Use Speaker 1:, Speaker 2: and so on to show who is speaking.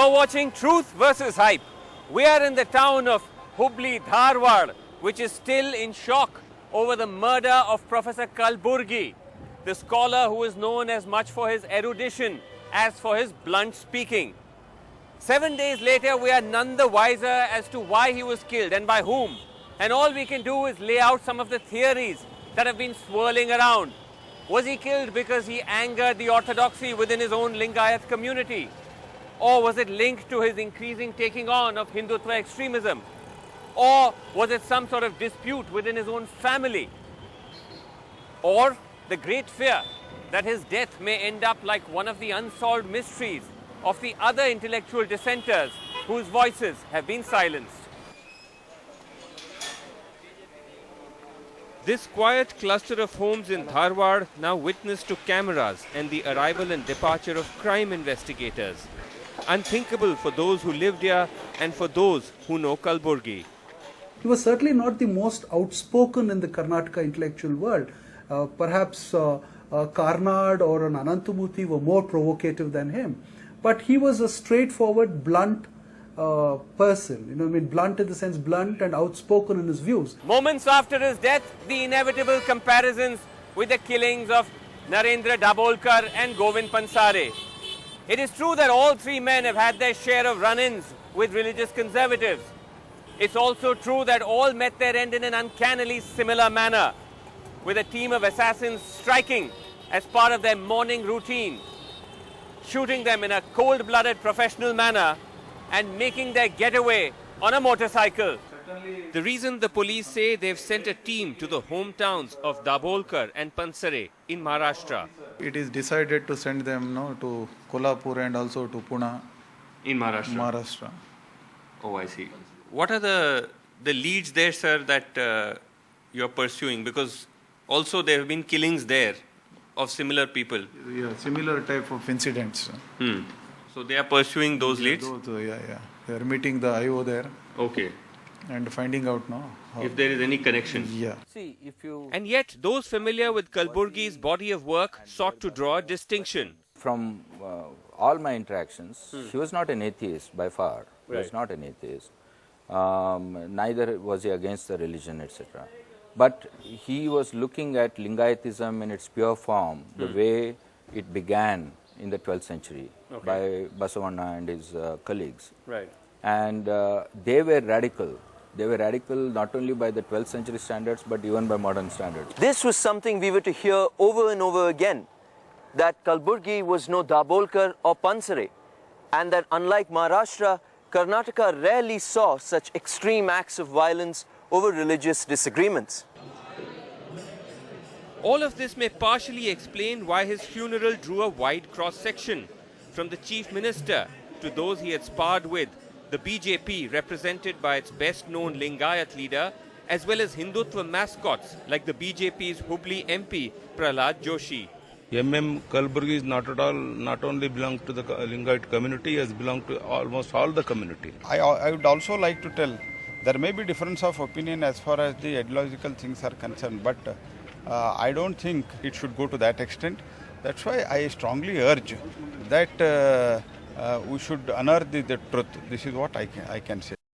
Speaker 1: You're watching Truth versus Hype. We are in the town of Hubli, Dharwad, which is still in shock over the murder of Professor Kalburgi, the scholar who is known as much for his erudition as for his blunt speaking. 7 days later, we are none the wiser as to why he was killed and by whom. And all we can do is lay out some of the theories that have been swirling around. Was he killed because he angered the orthodoxy within his own Lingayats community? Or was it linked to his increasing taking on of Hindutva extremism? Or was it some sort of dispute within his own family? Or the great fear that his death may end up like one of the unsolved mysteries of the other intellectual dissenters whose voices have been silenced. This quiet cluster of homes in Dharwad now witness to cameras and the arrival and departure of crime investigators. Unthinkable for those who lived here and for those who know Kalburgi.
Speaker 2: He was certainly not the most outspoken in the Karnataka intellectual world. Perhaps Karnad or an Anantamurthy were more provocative than him. But he was a straightforward, blunt person. Blunt in the sense blunt and outspoken in his views.
Speaker 1: Moments after his death, the inevitable comparisons with the killings of Narendra Dabolkar and Govind Pansare. It is true that all three men have had their share of run-ins with religious conservatives. It's also true that all met their end in an uncannily similar manner, with a team of assassins striking as part of their morning routine, shooting them in a cold-blooded professional manner and making their getaway on a motorcycle. The reason the police say they've sent a team to the hometowns of Dabolkar and Pansare in Maharashtra.
Speaker 3: It is decided to send them to Kolhapur and also to Pune.
Speaker 1: In
Speaker 3: Maharashtra.
Speaker 1: Oh, I see. What are the leads there, sir, that you're pursuing? Because also there have been killings there of similar people.
Speaker 3: Yeah, similar type of incidents.
Speaker 1: So they are pursuing those leads?
Speaker 3: Yeah. They are meeting the IO there.
Speaker 1: Okay.
Speaker 3: And finding out
Speaker 1: if there is any connection.
Speaker 3: Yeah.
Speaker 1: See, And yet, those familiar with Kalburgi's body of work sought to draw a distinction.
Speaker 4: From all my interactions, he was not an atheist by far. He was not an atheist. Neither was he against the religion, etc. But he was looking at Lingayatism in its pure form, the way it began in the 12th century by Basavanna and his colleagues.
Speaker 1: Right.
Speaker 4: And they were radical. They were radical not only by the 12th century standards, but even by modern standards.
Speaker 5: This was something we were to hear over and over again, that Kalburgi was no Dabolkar or Pansare, and that unlike Maharashtra, Karnataka rarely saw such extreme acts of violence over religious disagreements.
Speaker 1: All of this may partially explain why his funeral drew a wide cross-section, from the chief minister to those he had sparred with, the BJP represented by its best-known Lingayat leader, as well as Hindutva mascots like the BJP's Hubli MP, Prahlad Joshi.
Speaker 6: MM Kalburgi is not only belong to the Lingayat community, he has belonged to almost all the community.
Speaker 7: I would also like to tell, there may be difference of opinion as far as the ideological things are concerned, but I don't think it should go to that extent. That's why I strongly urge that we should unearth the truth. This is what I can say.